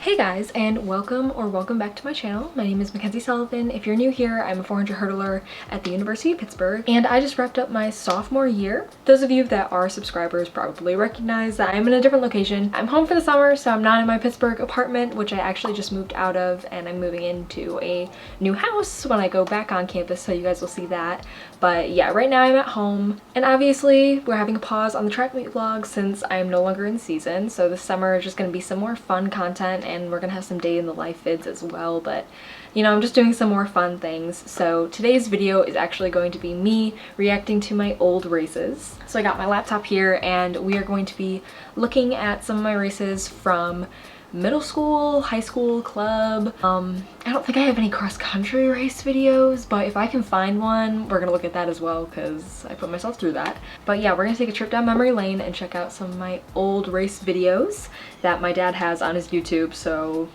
Hey guys, and welcome back to my channel. My name is Mackenzie Sullivan. If you're new here, I'm a 400 hurdler at the University of Pittsburgh, and I just wrapped up my sophomore year. Those of you that are subscribers probably recognize that I'm in a different location. I'm home for the summer, so I'm not in my Pittsburgh apartment, which I actually just moved out of, and I'm moving into a new house when I go back on campus, so you guys will see that. But yeah, right now I'm at home, and obviously we're having a pause on the track meet vlog since I'm no longer in season, so this summer is just gonna be some more fun content, and we're gonna have some day in the life vids as well. But you know, I'm just doing some more fun things. So today's video is actually going to be me reacting to my old races. So I got my laptop here, and we are going to be looking at some of my races from middle school, high school, club. I don't think I have any cross-country race videos, but if I can find one, we're gonna look at that as well because I put myself through that. But yeah, we're gonna take a trip down memory lane and check out some of my old race videos that my dad has on his YouTube. So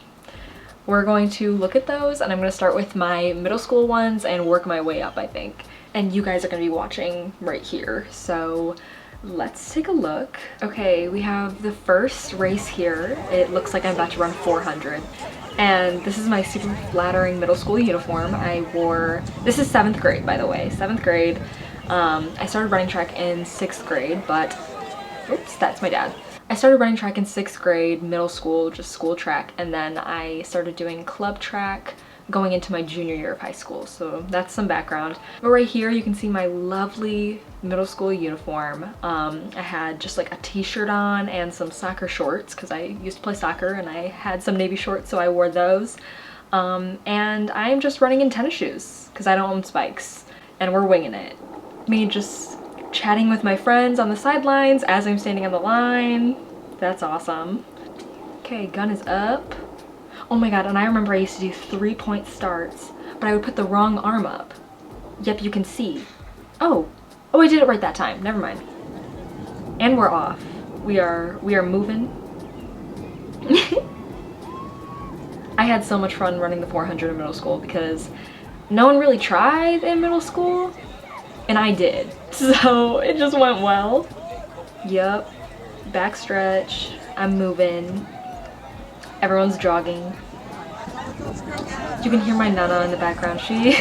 we're going to look at those, and I'm gonna start with my middle school ones and work my way up, I think. And you guys are gonna be watching right here. So let's take a look. Okay, we have the first race here. It looks like I'm about to run 400. And this is my super flattering middle school uniform. I wore, this is 7th grade, by the way, 7th grade. I started running track in 6th grade, but, oops, that's my dad. I started running track in 6th grade, middle school, just school track, and then I started doing club track going into my junior year of high school. So that's some background. But right here you can see my lovely middle school uniform. I had just like a t-shirt on and some soccer shorts because I used to play soccer, and I had some navy shorts, so I wore those. And I'm just running in tennis shoes because I don't own spikes, and we're winging it. Me just chatting with my friends on the sidelines as I'm standing on the line. That's awesome. Okay, gun is up. Oh my god, and I remember I used to do 3-point starts, but I would put the wrong arm up. Yep, you can see. Oh, I did it right that time. Never mind. And we're off. We are moving. I had so much fun running the 400 in middle school because no one really tried in middle school, and I did. So it just went well. Yep. Back stretch. I'm moving. Everyone's jogging. You can hear my nana in the background. She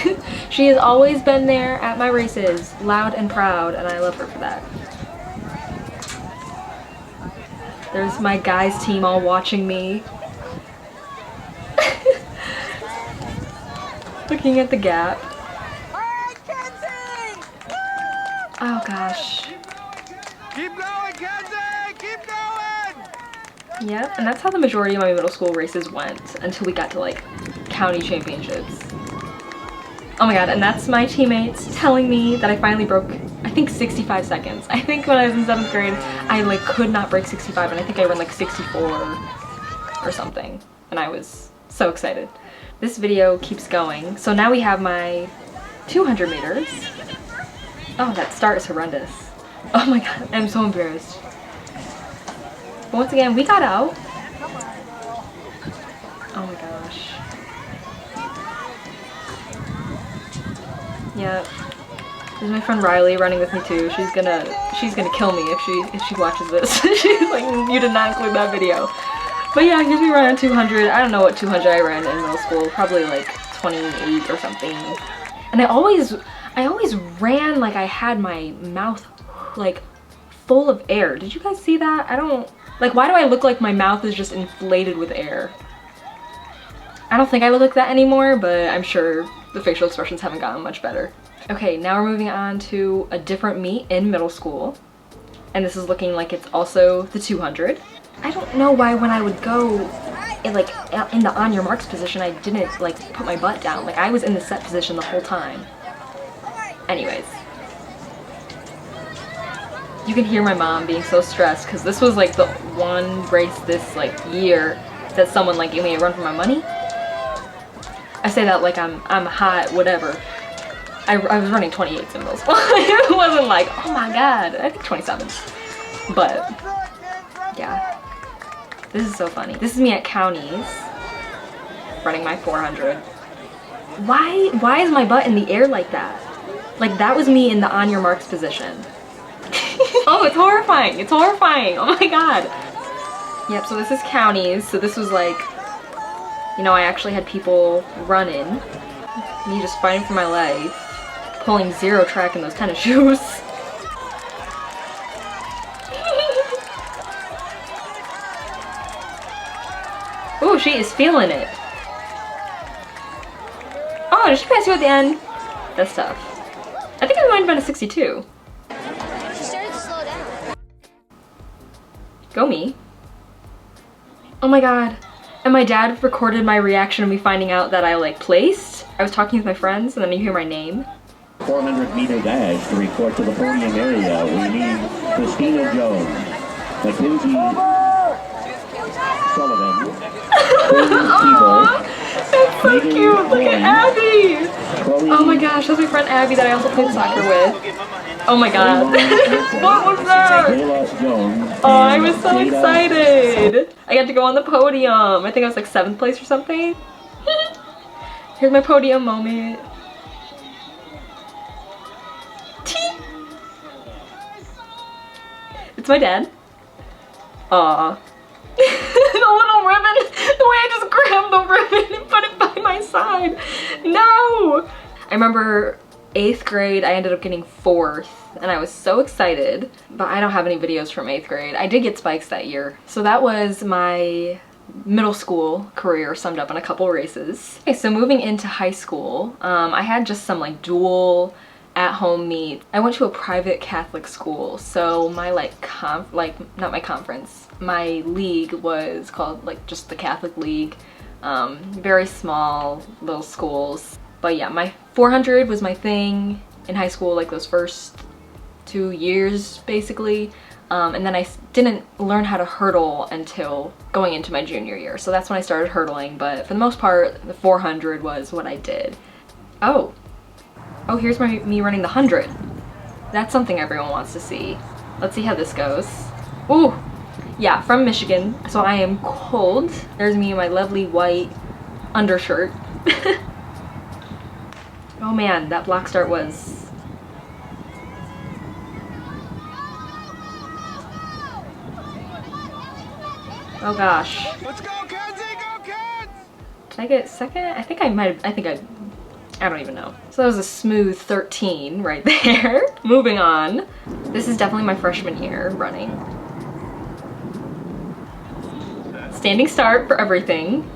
has always been there at my races, loud and proud, and I love her for that. There's my guys team all watching me. Looking at the gap. Oh gosh. Keep going, Kenzie! Keep going! Yep, and that's how the majority of my middle school races went until we got to like county championships. Oh my god, and that's my teammates telling me that I finally broke, I think, 65 seconds. I think when I was in 7th grade, I like could not break 65, and I think I ran like 64 or something, and I was so excited. This video keeps going. So now we have my 200 meters. Oh, that start is horrendous. Oh my god, I'm so embarrassed. But once again, we got out. Oh my gosh. Yep. There's my friend Riley running with me too. She's gonna kill me if she watches this. She's like, you did not include that video. But yeah, here's me running 200. I don't know what 200 I ran in middle school. Probably like 28 or something. And I always ran like I had my mouth like full of air. Did you guys see that? I don't, like, why do I look like my mouth is just inflated with air? I don't think I look like that anymore, but I'm sure the facial expressions haven't gotten much better. Okay, now we're moving on to a different meet in middle school. And this is looking like it's also the 200. I don't know why when I would go in the on your marks position, I didn't like put my butt down. Like I was in the set position the whole time. Anyways. You can hear my mom being so stressed because this was like the one race this like year that someone like gave me a run for my money. I say that like I'm hot, whatever. I was running 28s in middle school. It wasn't like, oh my god, I think 27s. But yeah, this is so funny. This is me at counties running my 400. Why is my butt in the air like that? Like that was me in the on your marks position. Oh No, it's horrifying. It's horrifying. Oh my god. Yep, so this is counties. So this was like, you know, I actually had people running. Me just fighting for my life. Pulling 0 track in those tennis shoes. Ooh, she is feeling it. Oh, did she pass you at the end? That's tough. I think I might have been a 62. She started to slow down. Go me. Oh my god. And my dad recorded my reaction of me finding out that I like placed. I was talking with my friends and then you hear my name. 400-meter dash to report to the podium area. We need Christina Jones, Mackenzie, Sullivan, That's so cute! Look at Abby! Oh my gosh, that's my friend Abby that I also played soccer with. Oh my god. What was that? Oh, I was so excited! I got to go on the podium. I think I was like 7th place or something. Here's my podium moment. It's my dad. Aww. The little ribbon! The way I just grabbed the ribbon and put it by my side! No! I remember 8th grade, I ended up getting 4th, and I was so excited, but I don't have any videos from 8th grade. I did get spikes that year. So that was my middle school career summed up in a couple races. Okay, so moving into high school, I had just some like dual at-home meet. I went to a private Catholic school, so my not my conference, my league was called like just the Catholic League. Very small little schools. But yeah, my 400 was my thing in high school, like those first 2 years basically. And then I didn't learn how to hurdle until going into my junior year. So that's when I started hurdling, but for the most part, the 400 was what I did. Oh, here's me running the 100. That's something everyone wants to see. Let's see how this goes. Ooh, yeah, from Michigan, so I am cold. There's me in my lovely white undershirt. Oh man, that block start was... Oh gosh. Let's go, Kenzie! Go, Kens! Did I get 2nd? I think I might have, I don't even know. So that was a smooth 13 right there. Moving on. This is definitely my freshman year running. Standing start for everything.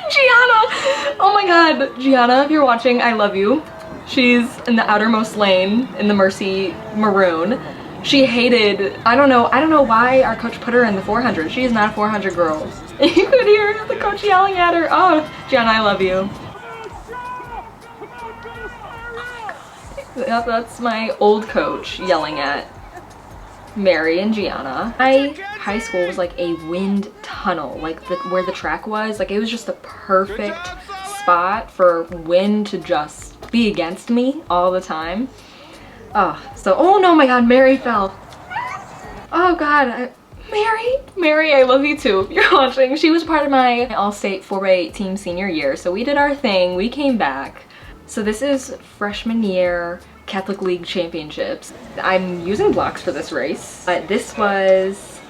Gianna! Oh my god, Gianna, if you're watching, I love you. She's in the outermost lane in the Mercy Maroon. She hated, I don't know why our coach put her in the 400. She is not a 400 girl. You could hear the coach yelling at her. Oh, Gianna, I love you. Yep, that's my old coach yelling at Mary and Gianna. My high school was like a wind tunnel, like where the track was. Like it was just the perfect spot for wind to just be against me all the time. Oh no, my god, Mary fell. Oh god, Mary, I love you too if you're watching. She was part of my all-state 4x8 team senior year, so we did our thing, we came back. So this is freshman year Catholic League Championships. I'm using blocks for this race, but this was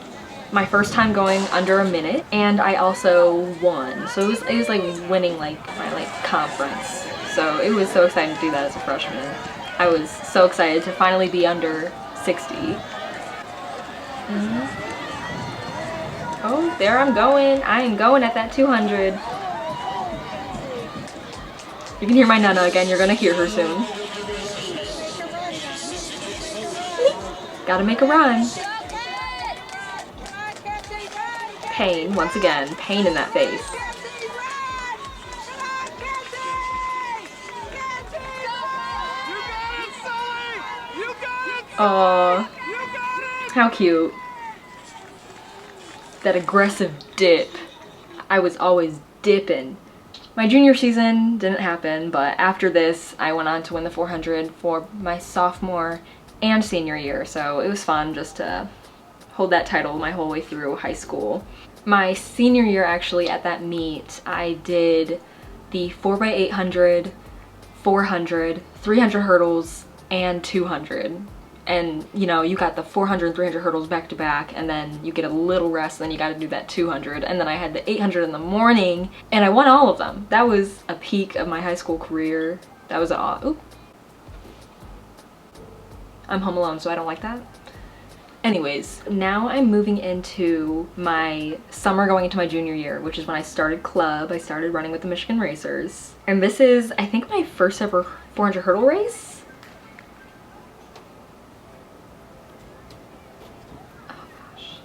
my first time going under a minute, and I also won. So it was like winning like my conference. So it was so exciting to do that as a freshman. I was so excited to finally be under 60. Oh, there I'm going. I am going at that 200. You can hear my Nana again. You're gonna hear her soon. Gotta make a run. Pain, once again. Pain in that face. Aww, how cute. That aggressive dip. I was always dipping. My junior season didn't happen, but after this, I went on to win the 400 for my sophomore and senior year, so it was fun just to hold that title my whole way through high school. My senior year, actually, at that meet, I did the 4x800, 400, 300 hurdles, and 200. And you know, you got the 400 and 300 hurdles back to back, and then you get a little rest, and then you got to do that 200. And then I had the 800 in the morning, and I won all of them. That was a peak of my high school career. That was oop. I'm home alone, so I don't like that. Anyways, now I'm moving into my summer going into my junior year, which is when I started club. I started running with the Michigan Racers. And this is, I think, my first ever 400 hurdle race. Oh gosh.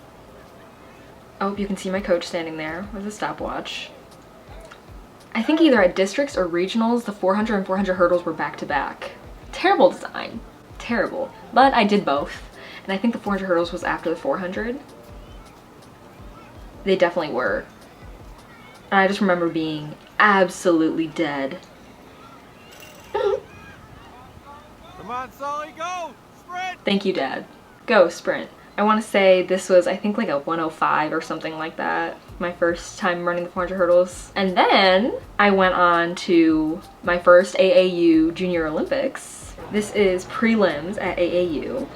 Oh, you can see my coach standing there with a stopwatch. I think either at districts or regionals, the 400 and 400 hurdles were back to back. Terrible design, terrible. But I did both. And I think the 400 hurdles was after the 400. They definitely were. And I just remember being absolutely dead. Come on, Sully, go! Sprint! Thank you, Dad. Go, sprint. I want to say this was, I think, like a 105 or something like that. My first time running the 400 hurdles. And then I went on to my first AAU Junior Olympics. This is prelims at AAU.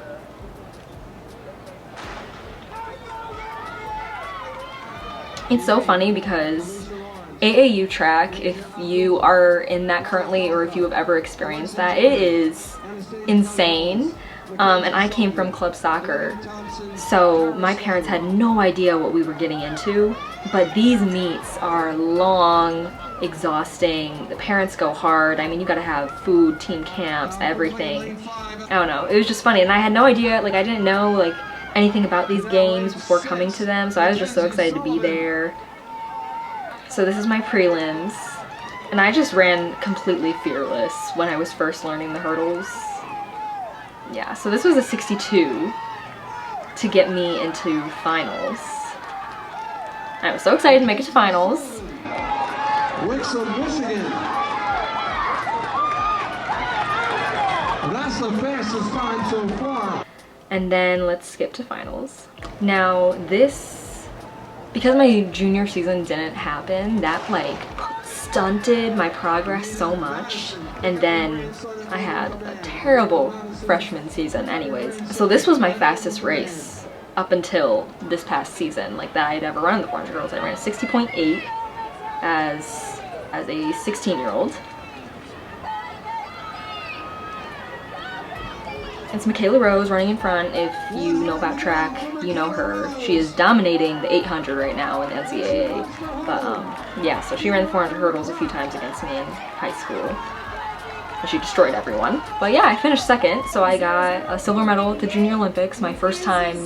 It's so funny because AAU track, if you are in that currently or if you have ever experienced that, it is insane. And I came from club soccer, so my parents had no idea what we were getting into, but these meets are long, exhausting. The parents go hard. I mean, you gotta have food, team camps, everything. I don't know, it was just funny, and I had no idea, like I didn't know like anything about these games before coming to them, so I was just so excited to be there. So this is my prelims, and I just ran completely fearless when I was first learning the hurdles. Yeah, so this was a 62 to get me into finals. I was so excited to make it to finals. Wixom, Michigan. That's the fastest time so far. And then let's skip to finals. Now this, because my junior season didn't happen, that like stunted my progress so much. And then I had a terrible freshman season anyways. So this was my fastest race up until this past season, like that I'd ever run the 400 hurdles. I ran a 60.8 as a 16-year-old. It's Michaela Rose running in front. If you know about track, you know her. She is dominating the 800 right now in NCAA. But yeah, so she ran the 400 hurdles a few times against me in high school. And she destroyed everyone. But yeah, I finished second, so I got a silver medal at the Junior Olympics, my first time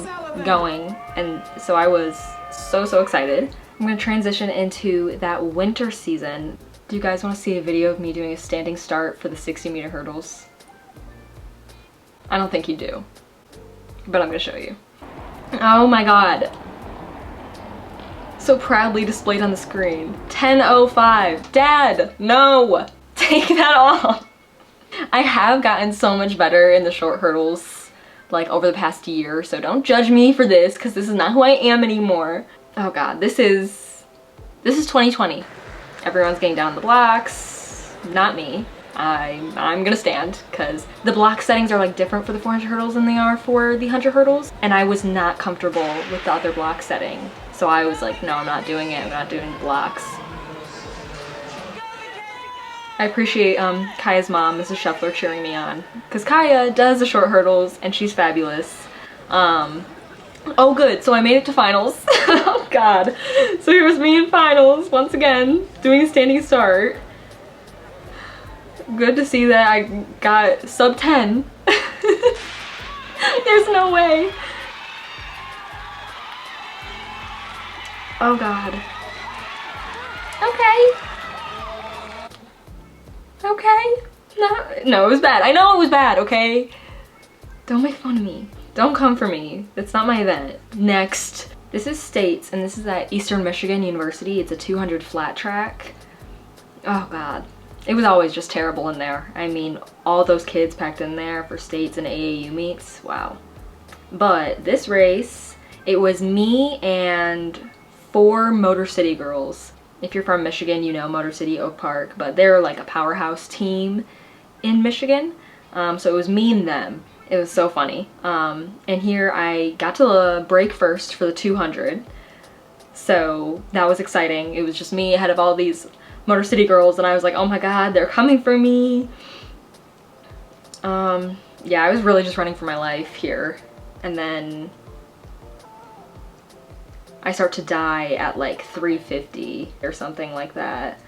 going. And so I was so excited. I'm gonna transition into that winter season. Do you guys wanna see a video of me doing a standing start for the 60-meter hurdles? I don't think you do, but I'm gonna show you. Oh my god. So proudly displayed on the screen. 10:05. Dad, no! Take that off! I have gotten so much better in the short hurdles, like over the past year, so don't judge me for this, because this is not who I am anymore. Oh god, this is 2020. Everyone's getting down the blocks, not me. I'm gonna stand, because the block settings are like different for the 400 hurdles than they are for the 100 hurdles, and I was not comfortable with the other block setting. So I was like, no, I'm not doing it, I'm not doing the blocks. I appreciate Kaya's mom, Mrs. Scheffler, cheering me on, because Kaya does the short hurdles and she's fabulous. Oh good, so I made it to finals. Oh god. So here was me in finals, once again, doing a standing start. Good to see that I got sub 10. There's no way. Oh god. Okay. No, it was bad. I know it was bad, okay? Don't make fun of me. Don't come for me. That's not my event. Next. This is States, and this is at Eastern Michigan University. It's a 200 flat track. Oh god. It was always just terrible in there. I mean, all those kids packed in there for States and AAU meets. Wow. But this race, it was me and 4 Motor City girls. If you're from Michigan, you know Motor City, Oak Park, but they're like a powerhouse team. in Michigan. So it was me and them. It was so funny. And here I got to the break first for the 200. So that was exciting. It was just me ahead of all these Motor City girls, and I was like, oh my god, they're coming for me. Yeah, I was really just running for my life here. And then I start to die at like 3:50 or something like that.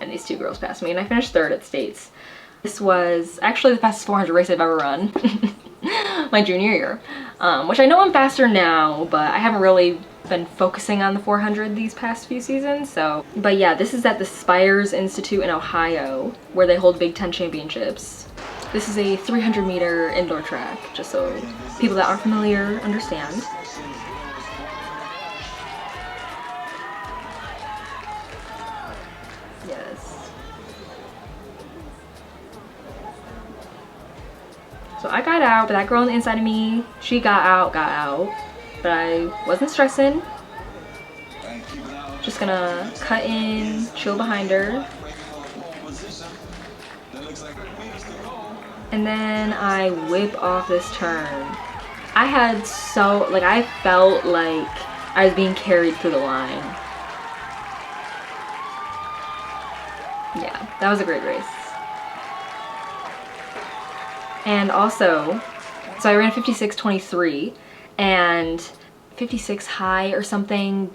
And these two girls passed me, and I finished third at States. This was actually the fastest 400 race I've ever run. My junior year. Which I know I'm faster now, but I haven't really been focusing on the 400 these past few seasons, so. But yeah, this is at the Spires Institute in Ohio, where they hold Big Ten championships. This is a 300-meter indoor track, just so people that aren't familiar understand. Yes. So I got out, but that girl on the inside of me, she got out. But I wasn't stressing. Just gonna cut in, chill behind her. And then I whip off this turn. I had I felt like I was being carried through the line. Yeah, that was a great race. And also, so I ran 56:23, and 56 high or something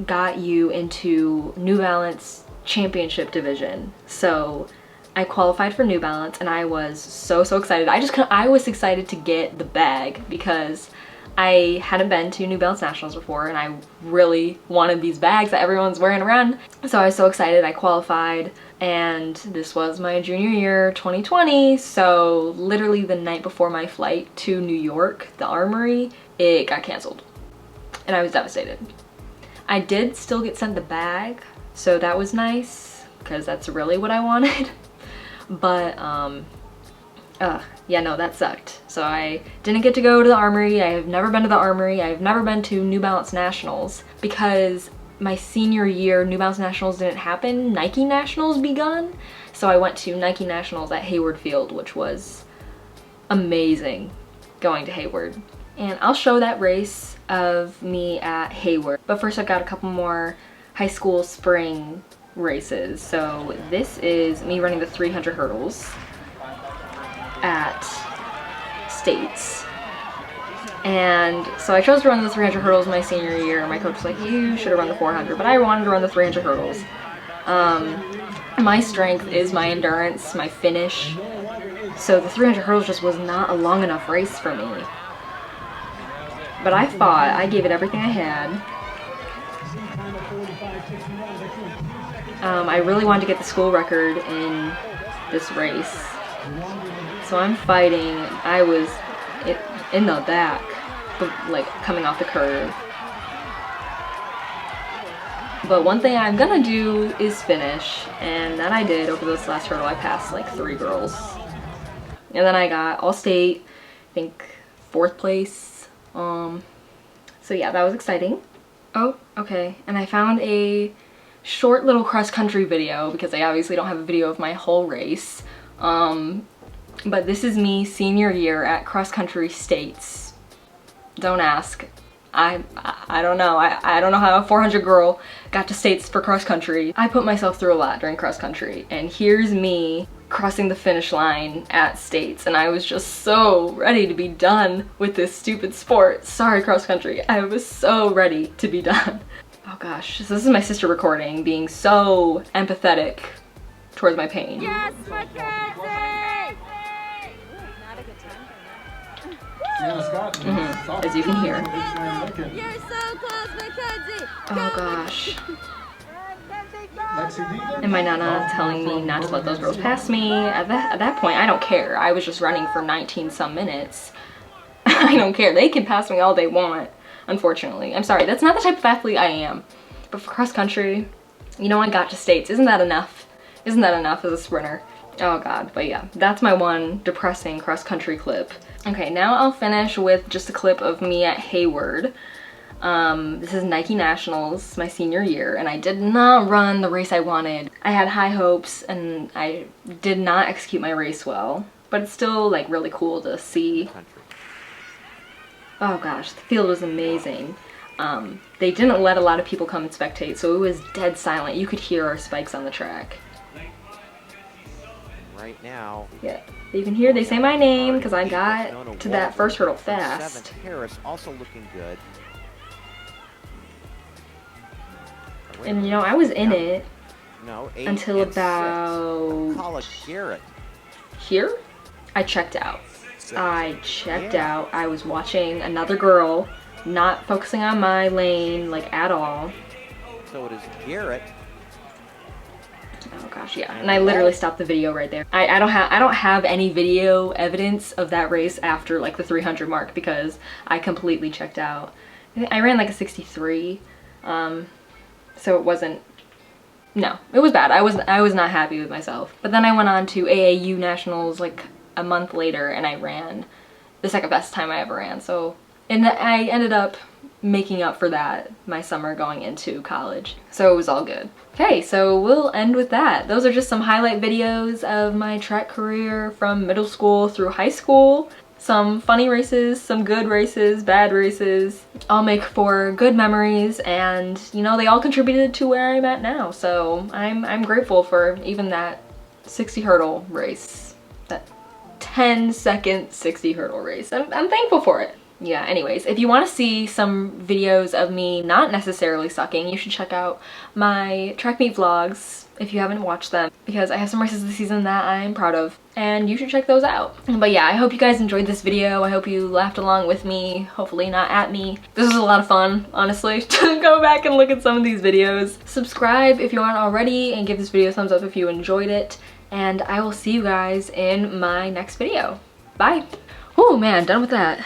got you into New Balance championship division. So I qualified for New Balance, and I was so excited. I was excited to get the bag because I hadn't been to New Balance Nationals before, and I really wanted these bags that everyone's wearing around. So I was so excited. I qualified, and this was my junior year, 2020. So literally the night before my flight to New York, the Armory, it got canceled, and I was devastated. I did still get sent the bag, so that was nice because that's really what I wanted. But yeah, no, that sucked. So I didn't get to go to the Armory. I have never been to the Armory. I've never been to New Balance Nationals because my senior year New Balance Nationals didn't happen. Nike Nationals begun. So I went to Nike Nationals at Hayward Field, which was amazing going to Hayward. And I'll show that race of me at Hayward. But first I've got a couple more high school spring races. So this is me running the 300 hurdles at States. And so I chose to run the 300 hurdles my senior year. My coach was like, you should have run the 400, but I wanted to run the 300 hurdles. My strength is my endurance, my finish. So the 300 hurdles just was not a long enough race for me. But I fought, I gave it everything I had. I really wanted to get the school record in this race. So I'm fighting. I was in the back, like coming off the curve. But one thing I'm gonna do is finish, and that I did. Over this last hurdle I passed like 3 girls. And then I got all-state, I think 4th place. So yeah, that was exciting. Oh, okay, and I found a short little cross-country video because I obviously don't have a video of my whole race. But this is me senior year at cross-country States. Don't ask. I don't know. I don't know how a 400 girl got to States for cross-country. I put myself through a lot during cross-country, and here's me crossing the finish line at States, and I was just so ready to be done with this stupid sport. Sorry, cross-country. I was so ready to be done. Oh gosh, so this is my sister recording, being so empathetic towards my pain. Yes, Mackenzie! Not a good time. As you can hear. You're so close, Mackenzie! Oh gosh. And my nana telling me not to let those girls pass me. At that point, I don't care. I was just running for 19 some minutes. I don't care. They can pass me all they want, unfortunately. I'm sorry, that's not the type of athlete I am. But for cross country, you know, I got to States. Isn't that enough? Isn't that enough as a sprinter? Oh god, but yeah, that's my one depressing cross country clip. Okay, now I'll finish with just a clip of me at Hayward. This is Nike Nationals, my senior year, and I did not run the race I wanted. I had high hopes and I did not execute my race well, but it's still like really cool to see. Oh gosh, the field was amazing. They didn't let a lot of people come and spectate, so it was dead silent. You could hear our spikes on the track. Right now. Yeah, you can hear they say my name because I got to that first hurdle fast. Harris also looking good. And you know, I was in it No, until about Garrett. here. I checked out. I checked out. I was watching another girl, not focusing on my lane like at all. So it is Garrett. Oh gosh, yeah. And I literally stopped the video right there. I don't have any video evidence of that race after like the 300 mark because I completely checked out. I ran like a 63. So it wasn't, no, it was bad. I was not happy with myself. But then I went on to AAU Nationals like a month later and I ran the second best time I ever ran. So, and I ended up making up for that my summer going into college. So it was all good. Okay, so we'll end with that. Those are just some highlight videos of my track career from middle school through high school. Some funny races, some good races, bad races, all make for good memories, and you know, they all contributed to where I'm at now. So I'm grateful for even that 60 hurdle race, that 10-second 60 hurdle race. I'm thankful for it. Yeah, anyways, if you want to see some videos of me not necessarily sucking, you should check out my track meet vlogs if you haven't watched them, because I have some races this season that I'm proud of, and you should check those out. But yeah, I hope you guys enjoyed this video. I hope you laughed along with me, hopefully not at me. This was a lot of fun, honestly, to go back and look at some of these videos. Subscribe if you aren't already, and give this video a thumbs up if you enjoyed it, and I will see you guys in my next video. Bye! Oh man, done with that.